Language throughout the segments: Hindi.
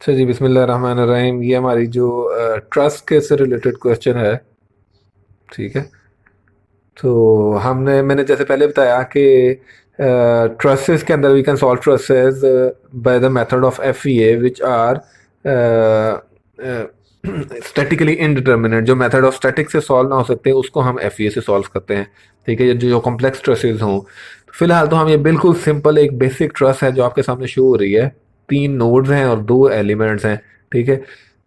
अच्छा जी, बिस्मिल्लाहिर्रहमानिर्रहीम। ये हमारी जो ट्रस्ट के से रिलेटेड क्वेश्चन है। ठीक है। तो मैंने जैसे पहले बताया कि ट्रस्सेस के अंदर we can solve trusses by the method of FEA which are statically indeterminate. जो मेथड ऑफ स्टैटिक से सॉल्व ना हो सकते उसको हम एफईए से सॉल्व करते हैं। ठीक है। जो कॉम्प्लेक्स ट्रस्सेस हों, तो फिलहाल तो हम ये बिल्कुल सिंपल एक बेसिक ट्रस्ट है जो आपके सामने शो हो रही है। 3 नोड्स हैं और 2 एलिमेंट्स हैं। ठीक है।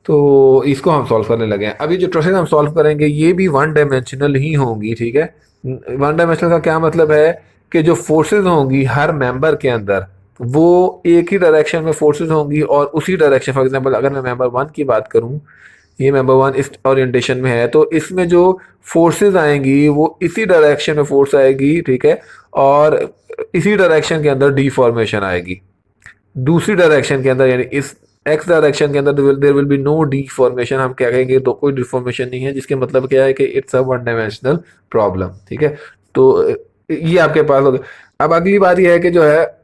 तो इसको हम सॉल्व करने लगे हैं। अभी जो ट्रसेस हम सॉल्व करेंगे ये भी वन डायमेंशनल ही होंगी। ठीक है। वन डायमेंशनल का क्या मतलब है कि जो फोर्सेस होंगी हर मेंबर के अंदर वो एक ही डायरेक्शन में फोर्सेस होंगी और उसी डायरेक्शन, फॉर एग्जांपल अगर मैं मेंबर वन की बात करूं, ये मेंबर वन इस ओरिएंटेशन में है तो इसमें जो फोर्सेस आएंगी वो इसी डायरेक्शन में फोर्स आएगी। ठीक है। और इसी डायरेक्शन के अंदर डिफॉर्मेशन आएगी। दूसरी डायरेक्शन के अंदर यानी इस एक्स डायरेक्शन के अंदर there will be no deformation. हम क्या कहेंगे, तो कोई डिफॉर्मेशन नहीं है, जिसके मतलब क्या है कि it's a one dimensional problem. ठीक है। तो ये आपके पास हो गया। अब अगली बात यह है कि जो है,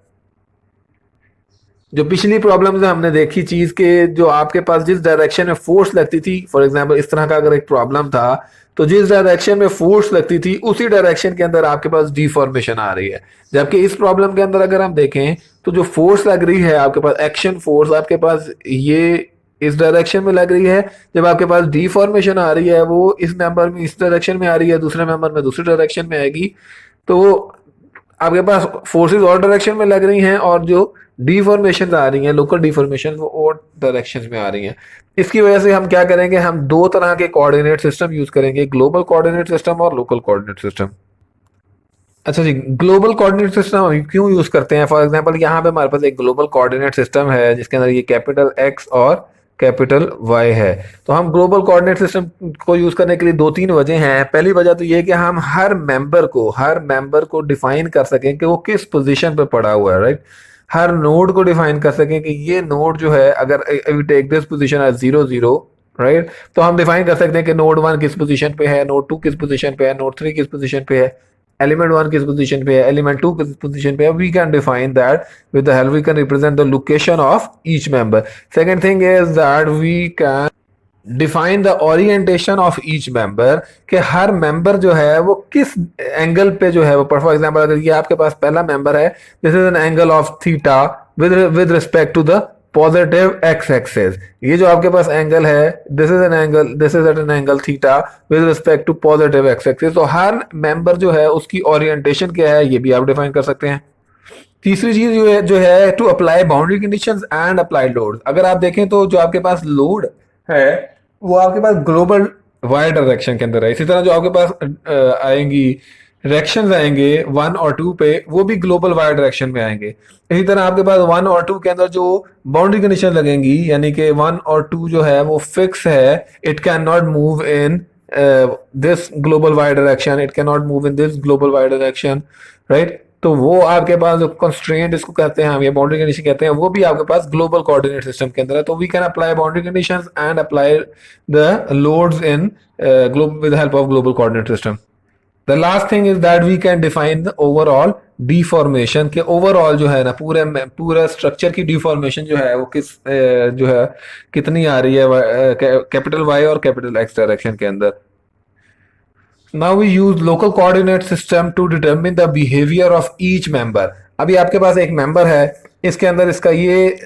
जो पिछली प्रॉब्लम से हमने देखी चीज के, जो आपके पास जिस डायरेक्शन में फोर्स लगती थी, फॉर एग्जांपल इस तरह का अगर एक प्रॉब्लम था तो जिस डायरेक्शन में फोर्स लगती थी उसी डायरेक्शन के अंदर आपके पास डिफॉर्मेशन आ रही है। जबकि इस प्रॉब्लम के अंदर अगर हम देखें तो जो फोर्स लग रही है आपके पास, एक्शन फोर्स आपके पास ये इस डायरेक्शन में लग रही है, जब आपके पास डिफॉर्मेशन आ रही है वो इस मेंबर में इस डायरेक्शन में आ रही है, दूसरे मेंबर में दूसरी डायरेक्शन में आएगी। तो आपके पास फोर्सेस और डायरेक्शन में लग रही हैं और जो डिफॉर्मेशन आ रही हैं, लोकल डिफॉर्मेशन, वो और डायरेक्शन में आ रही हैं। इसकी वजह से हम क्या करेंगे, हम दो तरह के कोऑर्डिनेट सिस्टम यूज करेंगे, ग्लोबल कोऑर्डिनेट सिस्टम और लोकल कोऑर्डिनेट सिस्टम। अच्छा जी, ग्लोबल कोऑर्डिनेट सिस्टम हम क्यों यूज करते हैं? फॉर एग्जांपल यहाँ पे हमारे पास एक ग्लोबल कोऑर्डिनेट सिस्टम है जिसके अंदर ये कैपिटल एक्स और कैपिटल वाई है। तो हम ग्लोबल कोऑर्डिनेट सिस्टम को यूज करने के लिए दो तीन वजह हैं। पहली वजह तो ये है कि हम हर मेंबर को डिफाइन कर सकें कि वो किस पोजीशन पे पड़ा हुआ है, राइट। हर नोड को डिफाइन कर सकें कि ये नोड जो है, अगर we take this position as 0 0, right, तो हम डिफाइन कर सकते हैं कि नोड वन किस पोजीशन पे है, नोड टू किस पोजीशन पे है, नोड थ्री किस पोजीशन पे है, एलिमेंट वन किस पोजीशन पे है, एलिमेंट टू किस पोजीशन पे है। We can define that with the help we can represent the location of each member. Second thing is that we can define the orientation of each member, कि हर मेंबर जो है वो किस एंगल पे जो है वो, फॉर एग्जांपल अगर ये आपके पास पहला मेंबर है, this is an angle of theta with respect to the positive x axis. ये जो आपके पास एंगल है, this is at an angle theta with respect to positive x axis. तो हर मेंबर जो है उसकी ओरिएंटेशन क्या है ये भी आप डिफाइन कर सकते हैं। तीसरी चीज जो है to apply boundary conditions and apply load. अगर आप देखें तो जो आपके पास लोड है वो आपके पास ग्लोबल वाई डायरेक्शन के अंदर है। इसी तरह जो आपके पास आएंगी डायरेक्शंस आएंगे वन और टू पे, वो भी ग्लोबल वाई डायरेक्शन में आएंगे। इसी तरह आपके पास वन और टू के अंदर जो बाउंड्री कंडीशन लगेंगी, यानी कि वन और टू जो है वो फिक्स है, it can not move in this global y direction, it can not move in this global y direction, right. तो वो आपके पास जो कंस्ट्रेंट इसको कहते हैं हम, ये बाउंड्री कंडीशन कहते हैं, वो भी आपके पास ग्लोबल कोऑर्डिनेट सिस्टम के अंदर है। तो we can apply boundary conditions and apply the loads in global with help of global coordinate system. The last thing is that we can define the overall deformation, के ओवरऑल जो है ना पूरा स्ट्रक्चर की डिफॉर्मेशन जो है वो जो है कितनी आ रही है कैपिटल वाई और कैपिटल एक्स डायरेक्शन के अंदर। Now we use local coordinate system to determine the behaviour of each member. अभी आपके पास एक मेंबर है, इसके अंदर इसका ये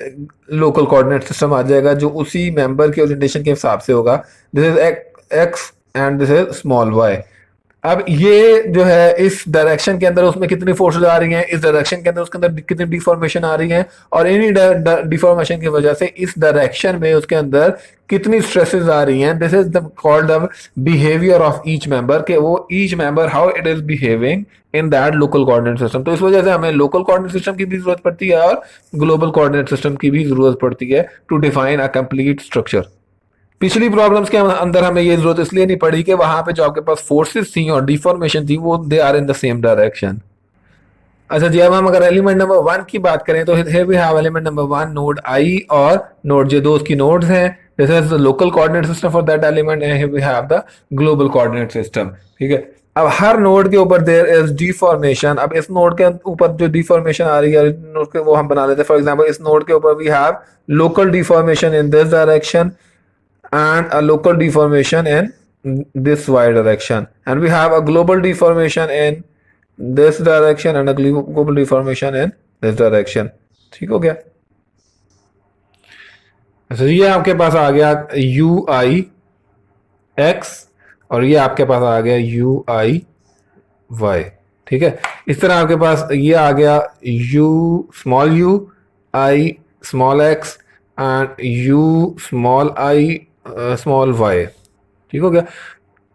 लोकल कोऑर्डिनेट सिस्टम आ जाएगा जो उसी मेंबर के ओरिएंटेशन के हिसाब से होगा। This is x and this is small y. अब ये जो है इस डायरेक्शन के अंदर उसमें कितनी फोर्सेस आ रही हैं, इस डायरेक्शन के अंदर उसके अंदर कितनी डिफॉर्मेशन आ रही है, और इन्हीं डिफॉर्मेशन की वजह से इस डायरेक्शन में उसके अंदर कितनी स्ट्रेसेस आ रही हैं। This is the called the behaviour of each member, के वो each member how it is behaving in that local coordinate system. तो इस वजह से हमें लोकल कोऑर्डिनेट सिस्टम की भी जरूरत पड़ती है और ग्लोबल कोऑर्डिनेट सिस्टम की भी जरूरत पड़ती है to define a complete structure. पिछली प्रॉब्लम्स के अंदर हमें ये जरूरत इसलिए नहीं पड़ी कि वहां पे जो आपके पास फोर्सेस थी और डिफॉर्मेशन थी वो they are in the same direction. अच्छा जी, अब हम अगर एलिमेंट नंबर वन की बात करें तो here we have element number one, node I और नोड जे, दो उसकी नोड्स हैं। This is the local coordinate system for that element and here we have the global coordinate system. ठीक है। अब हर नोड के ऊपर देयर इज डिफॉर्मेशन। अब इस नोड के ऊपर जो डिफॉर्मेशन आ रही है नोड के, वो हम बना लेते हैं। फॉर एग्जांपल इस नोड के ऊपर we have local deformation in this direction and a local deformation in this y direction, and we have a global deformation in this direction and a global deformation in this direction। ठीक हो गया। अच्छा, ये आपके पास आ गया यू आई एक्स और ये आपके पास आ गया यू आई वाई। ठीक है, इस तरह आपके पास ये आ गया u i small x and u small i small y. ठीक हो गया।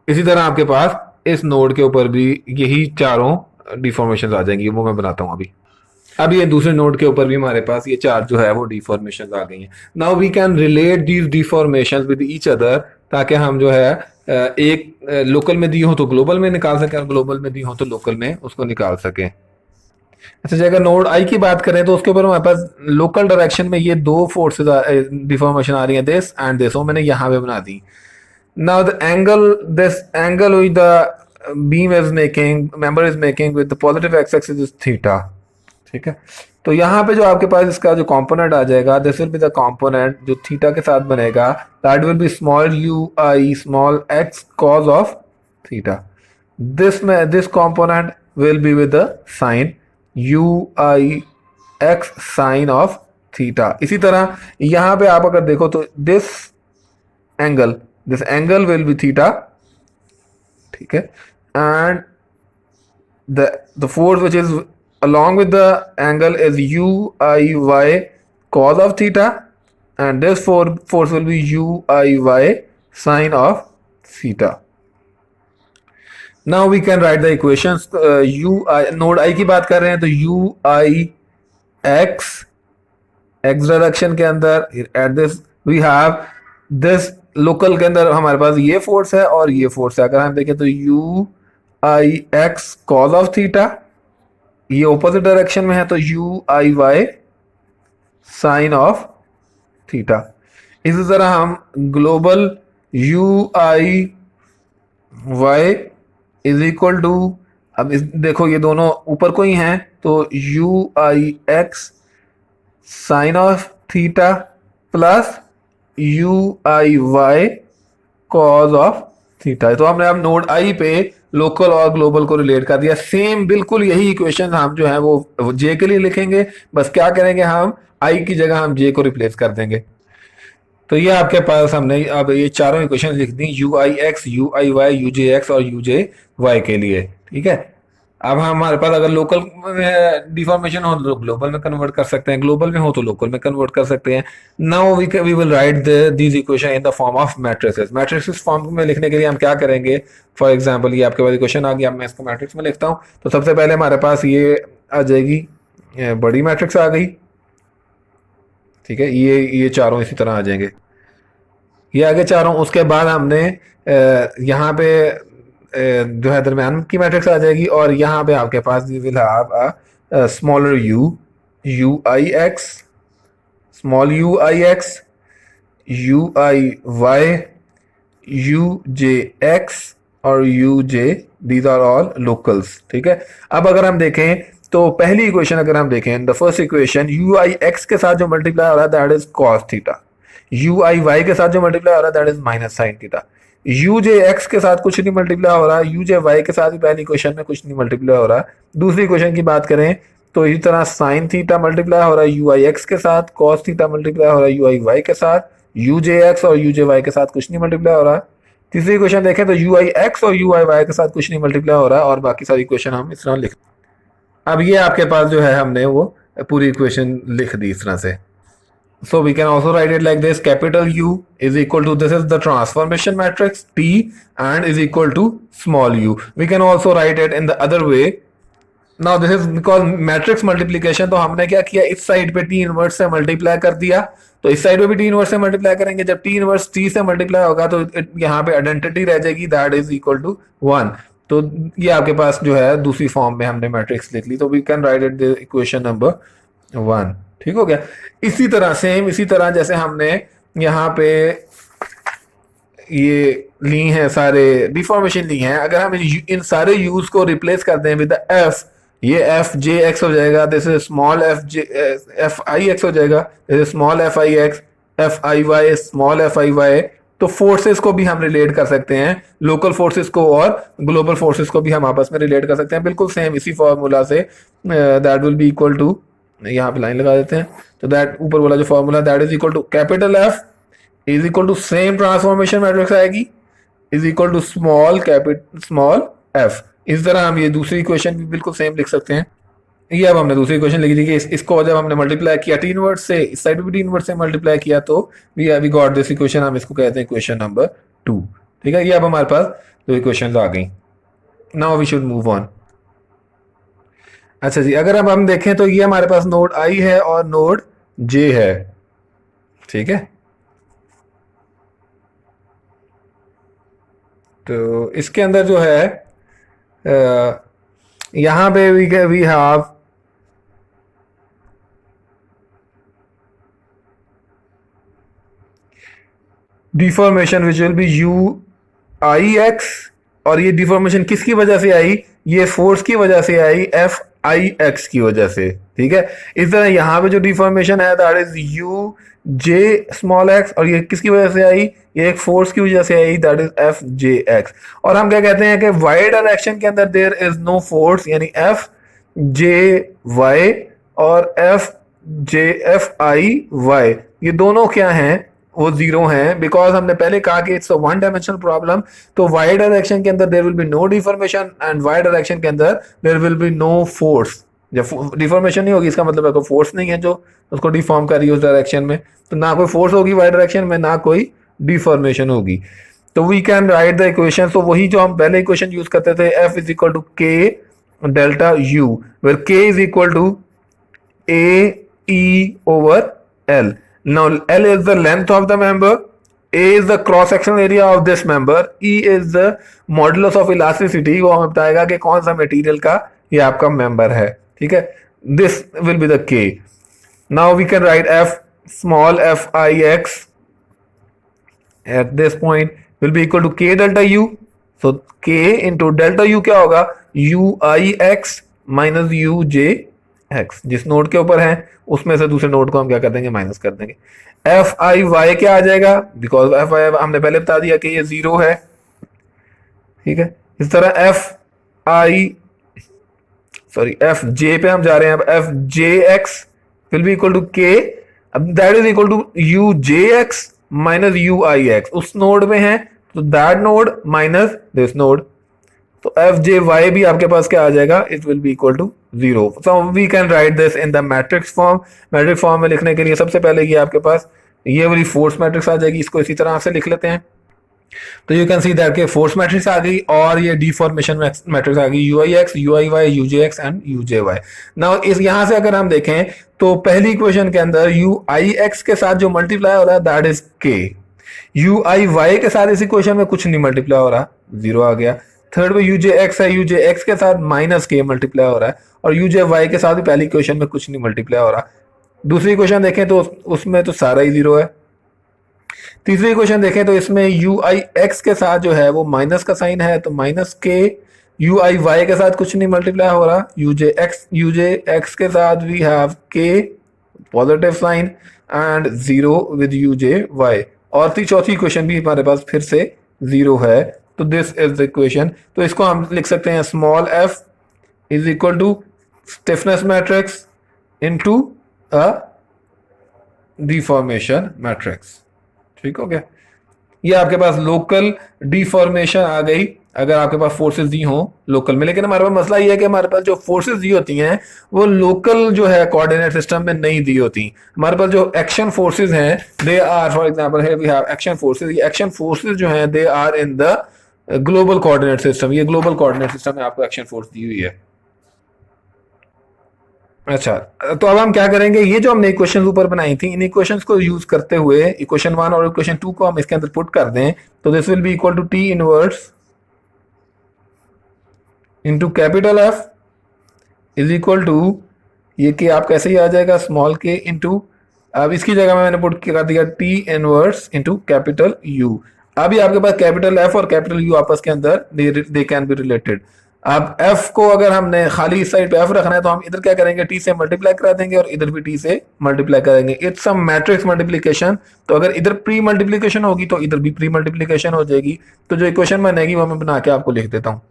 इसी तरह आपके पास इस नोड के ऊपर भी यही चारों डिफॉर्मेशन आ जाएंगी, वो मैं बनाता हूं अभी। अब ये दूसरे नोड के ऊपर भी हमारे पास ये चार जो है वो डिफॉर्मेशन आ गई हैं। Now we can relate these deformation with each other, ताकि हम जो है एक लोकल में दी हो तो ग्लोबल में निकाल सकें और ग्लोबल में दी हो तो लोकल में उसको निकाल सकें। अच्छा जी, अगर नोड आई की बात करें तो उसके ऊपर हमारे पास लोकल डायरेक्शन में ये दो फोर्सेस डिफॉर्मेशन आ रही हैं, दिस एंड दिस, वो मैंने यहाँ पे बना दी। Now the angle, this angle with the beam is making, member is making with the positive x axis is theta. ठीक है, तो यहाँ पे जो आपके पास इसका जो कंपोनेंट आ जाएगा, this will be the component जो थीटा के साथ बनेगा, that will be small you i small x cos of theta. This component will be with the sine u I x sine of theta. इसी तरह यहां पे आप अगर देखो तो this angle will be theta. ठीक है, and the force which is along with the angle is u I y cos of theta, and this force will be u I y sine of theta. Now we can write the equations। u I node I की बात कर रहे हैं तो u I x डायरेक्शन के अंदर at this we have this local के अंदर हमारे पास ये फोर्स है और ये फोर्स है। अगर हम देखें तो u I x cos of theta, ये ऑपोजिट डायरेक्शन में है तो u i y sine of theta. इसी तरह हम global u i y is equal to, अब देखो ये दोनों ऊपर को ही हैं तो u i x sine of theta plus u i y cos of theta. तो हमने अब नोड आई पे लोकल और ग्लोबल को रिलेट कर दिया। सेम बिल्कुल यही इक्वेशन हम जो है वो जे के लिए लिखेंगे, बस क्या करेंगे हम आई की जगह हम जे को रिप्लेस कर देंगे। तो ये आपके पास हमने अब ये चारों इक्वेशन लिख दी, U I x you I why you J X और यू जे वाई के लिए। ठीक है, अब हमारे पास अगर लोकल में डिफॉर्मेशन हो तो ग्लोबल में कन्वर्ट कर सकते हैं, ग्लोबल में हो तो लोकल में कन्वर्ट कर सकते हैं। Now we will write these equation in the form of matrices. Matrices form में लिखने के लिए हम क्या करेंगे, फॉर एग्जांपल ये आपके पास इक्वेशन आ गया, अब मैं इसको मैट्रिक्स में लिखता हूँ। तो सबसे पहले हमारे पास ये आ जाएगी, बड़ी मैट्रिक्स आ गई। ठीक है, ये चारों इसी तरह आ जाएंगे, ये आगे चारों। उसके बाद हमने यहाँ पे जो है दरम्यान की मैट्रिक्स आ जाएगी और यहाँ पे आपके पास will have a smaller U I X small you I x you I why you J X और U J, these are all locals. ठीक है, अब अगर हम देखें तो पहली इक्वेशन अगर हम देखें, the first equation u I x के साथ जो मल्टीप्लाई हो रहा है that is cos theta, u I y के साथ जो मल्टीप्लाई हो रहा है that is minus sine theta, u J x के साथ कुछ नहीं मल्टीप्लाई हो रहा है, यू जे वाई के साथ भी पहली इक्वेशन में कुछ नहीं मल्टीप्लाई हो रहा है। दूसरी इक्वेशन की बात करें तो इसी तरह साइन थीटा मल्टीप्लाई हो रहा है यू आई एक्स के साथ, कॉस थीटा मल्टीप्लाई हो रहा है यू आई वाई के साथ, यू जे एक्स और यू जे वाई के साथ कुछ नहीं मल्टीप्लाई हो रहा है। तीसरी इक्वेशन देखें तो यू आई एक्स और यू आई वाई के साथ कुछ नहीं मल्टीप्लाई हो रहा है और बाकी सारी इक्वेशन हम इस तरह लिख। अब ये आपके पास जो है हमने वो पूरी इक्वेशन लिख दी इस तरह से। So we can also write it like this, capital U is equal to, this is the transformation matrix T and is equal to small u. We can also write it in the other way. Now this is because matrix multiplication, तो हमने क्या किया, इस साइड पे T इनवर्स से मल्टीप्लाई कर दिया, तो इस साइड पे भी T इनवर्स से मल्टीप्लाई करेंगे। जब T इनवर्स T से मल्टीप्लाई होगा तो यहाँ पे आइडेंटिटी रह जाएगी, दैट इज इक्वल टू 1। तो ये आपके पास जो है दूसरी फॉर्म में हमने मैट्रिक्स लिख ली, तो we can write it the equation number 1। ठीक हो गया। इसी तरह सेम, इसी तरह जैसे हमने यहाँ पे ये ली हैं, सारे डिफॉर्मेशन ली हैं, अगर हम इन सारे यूज को रिप्लेस कर दें विद एफ, ये एफ जे एक्स हो जाएगा, this is small f j f i x हो जाएगा, this is small f i x, f i y small f i y. तो फोर्सेस को भी हम रिलेट कर सकते हैं, लोकल फोर्सेस को और ग्लोबल फोर्सेस को भी हम आपस में रिलेट कर सकते हैं, बिल्कुल सेम इसी फॉर्मूला से। That will be equal to, यहाँ पे लाइन लगा देते हैं, तो दैट ऊपर वाला जो formula that is equal to capital F is equal to same transformation matrix आएगी is equal to small f. इस तरह हम ये दूसरी इक्वेशन भी बिल्कुल सेम लिख सकते हैं। ये अब हमने दूसरी इक्वेशन लिखी थी कि इसको जब हमने मल्टीप्लाई किया टी इनवर्ट से, इस साइड भी टी इनवर्ट से मल्टीप्लाई किया, तो वी गॉट दिस इक्वेशन, हम इसको कहते हैं इक्वेशन नंबर 2। ठीक है, ये अब हमारे पास दो इक्वेशंस आ गई। Now we should move on. अच्छा जी, अगर अब हम देखें तो ये हमारे पास नोड आई है और नोड जे है। ठीक है, तो इसके अंदर जो है यहां पे we have deformation which will be u I x, और ये डिफॉर्मेशन किसकी वजह से आई, ये फोर्स की वजह से आई, एफ आई एक्स की वजह से। ठीक है, इस तरह यहां पे जो डिफॉर्मेशन है that is you J small x, और ये किसकी वजह से आई, ये एक फोर्स की वजह से आई, that is F J X. और हम क्या कहते हैं कि वाई डायरेक्शन के अंदर देयर इज नो फोर्स, यानी एफ जे वाई और एफ आई वाई, ये दोनों क्या हैं, वो जीरो हैं, बिकॉज हमने पहले कहा कि it's a one dimensional problem. तो वाई डायरेक्शन के अंदर there will be no deformation and y direction के अंदर there will be no force. जब डिफॉर्मेशन नहीं होगी इसका मतलब है कोई फोर्स नहीं है जो उसको डिफॉर्म कर रही है उस डायरेक्शन में, तो ना कोई फोर्स होगी वाई डायरेक्शन में, ना कोई डिफॉर्मेशन होगी। तो we can write the equation, तो वही जो हम पहले इक्वेशन यूज करते थे, f is equal to k delta u, where k is equal to a e over l. Now L is the length of the member, A is the cross sectional area of this member, E is the modulus of elasticity, वो हमें बताएगा कि कौन सा मटेरियल का ये आपका मेंबर है। ठीक है, this will be the K. Now we can write F small f I x at this point will be equal to K delta U. So K into delta U क्या होगा, U I x minus U J x, जिस नोड के ऊपर है उसमें से दूसरे नोड को हम क्या कर देंगे, माइनस कर देंगे। एफ आई वाई क्या आ जाएगा, बिकॉज एफ आई हमने पहले बता दिया कि ये जीरो है। ठीक है, इस तरह एफ जे पे हम जा रहे हैं, अब f J x will be equal to k, अब that is equal to u J x minus u I x, उस नोड में है तो that node minus this node, तो एफ जे वाई भी आपके पास क्या आ जाएगा, it will be equal to zero. So we can write this in the matrix form. Matrix form में लिखने के लिए सबसे पहले ये आपके पास ये वाली फोर्स मैट्रिक्स आ जाएगी, इसको इसी तरह से लिख लेते हैं। तो यू कैन सी दैट के फोर्स मैट्रिक्स आ गई और ये डिफॉर्मेशन मैट्रिक्स आ गई, u I x, you I Y, you J x and u J y. Now इस यहां से अगर हम देखें तो पहली इक्वेशन के अंदर यू आई एक्स के साथ जो मल्टीप्लाई हो रहा है दैट इज के, यू आई वाई के साथ इस इक्वेशन में कुछ नहीं मल्टीप्लाई हो रहा, जीरो आ गया। थर्ड में यूजे एक्स है, यूजे एक्स के साथ माइनस के मल्टीप्लाई हो रहा है, और यूजे वाई के साथ भी पहली इक्वेशन में कुछ नहीं मल्टीप्लाई हो रहा। दूसरी इक्वेशन देखें तो उसमें तो सारा ही जीरो है। तीसरी इक्वेशन देखें तो इसमें यू आई एक्स के साथ जो है वो माइनस का साइन है, तो माइनस के, यू आई वाई के साथ कुछ नहीं मल्टीप्लाई हो रहा, यूजे एक्स के साथ वी हैव के positive sign and zero with U J Y, और चौथी इक्वेशन भी हमारे पास फिर से जीरो है। तो दिस इज द इक्वेशन। तो इसको हम लिख सकते हैं small f is equal to stiffness matrix into a deformation matrix. ठीक हो गया, ये आपके पास लोकल डिफॉर्मेशन आ गई अगर आपके पास फोर्सेस दी हो लोकल में। लेकिन हमारे पास मसला ये है कि हमारे पास जो फोर्सेस दी होती हैं वो लोकल जो है कोऑर्डिनेट सिस्टम में नहीं दी होती। हमारे पास जो एक्शन फोर्सेस हैं they are, for example here we have action forces, ये एक्शन फोर्सेस जो हैं they are in the global coordinate system, ये ग्लोबल कोऑर्डिनेट सिस्टम में आपको एक्शन फोर्स दी हुई है। अच्छा, तो अब हम क्या करेंगे, ये जो हमने इक्वेशन ऊपर बनाई थी इन इक्वेशंस को यूज करते हुए इक्वेशन 1 और इक्वेशन 2 को हम इसके अंदर पुट कर दें, तो this will be equal to T inverse into capital F is equal to, ये कि आप कैसे ही आ जाएगा स्मॉल के इनटू, अब इसकी जगह में मैंने पुट कर दिया T inverse into capital you. अभी आपके पास कैपिटल एफ और कैपिटल यू आपस के अंदर दे कैन बी रिलेटेड। अब एफ को अगर हमने खाली इस साइड पे एफ रखना है तो हम इधर क्या करेंगे, टी से मल्टीप्लाई करा देंगे और इधर भी टी से मल्टीप्लाई करेंगे। It's a matrix multiplication. तो अगर इधर प्री मल्टीप्लिकेशन होगी तो इधर भी प्री मल्टीप्लिकेशन हो जाएगी। तो जो इक्वेशन बनेगी वो मैं बना के आपको लिख देता हूँ।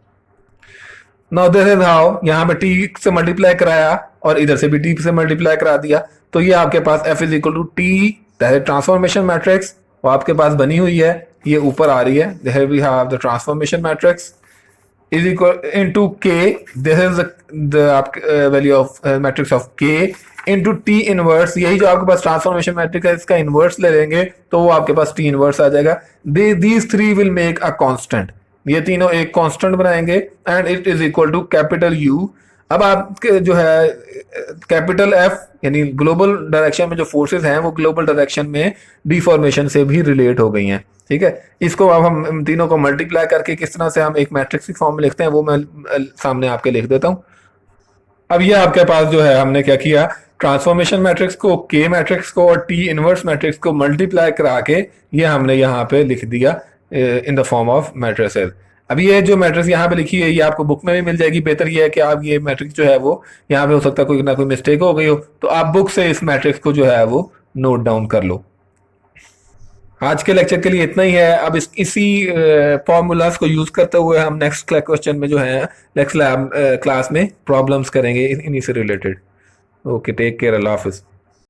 नाउ दिस इज हाउ, यहाँ पे टी से मल्टीप्लाई कराया और इधर से भी टी से मल्टीप्लाई करा दिया। तो ये आपके पास F is equal to T, transformation matrix, वो आपके पास बनी हुई है, ये ऊपर आ रही है। There we have the transformation matrix is equal into k, this is the value of matrix of k into t inverse. यही जो आपके पास ट्रांसफॉर्मेशन मैट्रिक्स है इसका इनवर्स ले लेंगे तो वो आपके पास t इनवर्स आ जाएगा। these three will make a constant, ये तीनों एक कांस्टेंट बनाएंगे and it is equal to capital U. अब आपके जो है कैपिटल एफ यानी ग्लोबल डायरेक्शन में जो फोर्सेस हैं वो ग्लोबल डायरेक्शन में डिफॉर्मेशन से भी रिलेट हो गई हैं। ठीक है, इसको अब हम तीनों को मल्टीप्लाई करके किस तरह से हम एक मैट्रिक्स की फॉर्म में लिखते हैं वो मैं सामने आपके लिख देता हूँ। अब ये आपके पास जो है हमने क्या किया, ट्रांसफॉर्मेशन मैट्रिक्स को, के मैट्रिक्स को और टी इनवर्स मैट्रिक्स को मल्टीप्लाई करा के ये हमने यहाँ पे लिख दिया इन द फॉर्म ऑफ मैट्रिसेस। अब ये जो मैट्रिक्स यहाँ पे लिखी है ये आपको बुक में भी मिल जाएगी। बेहतर ये है कि आप ये मैट्रिक्स जो है वो यहाँ पे हो सकता है कोई ना कोई मिस्टेक हो गई हो तो आप बुक से इस मैट्रिक्स को जो है वो नोट डाउन कर लो। आज के लेक्चर के लिए इतना ही है। अब इसी फॉर्मूलाज को यूज करते हुए हम नेक्स्ट क्वेश्चन में जो है नेक्स्ट क्लास में प्रॉब्लम्स करेंगे इन्हीं से रिलेटेड। ओके, टेक केयर, अल्लाह हाफिज।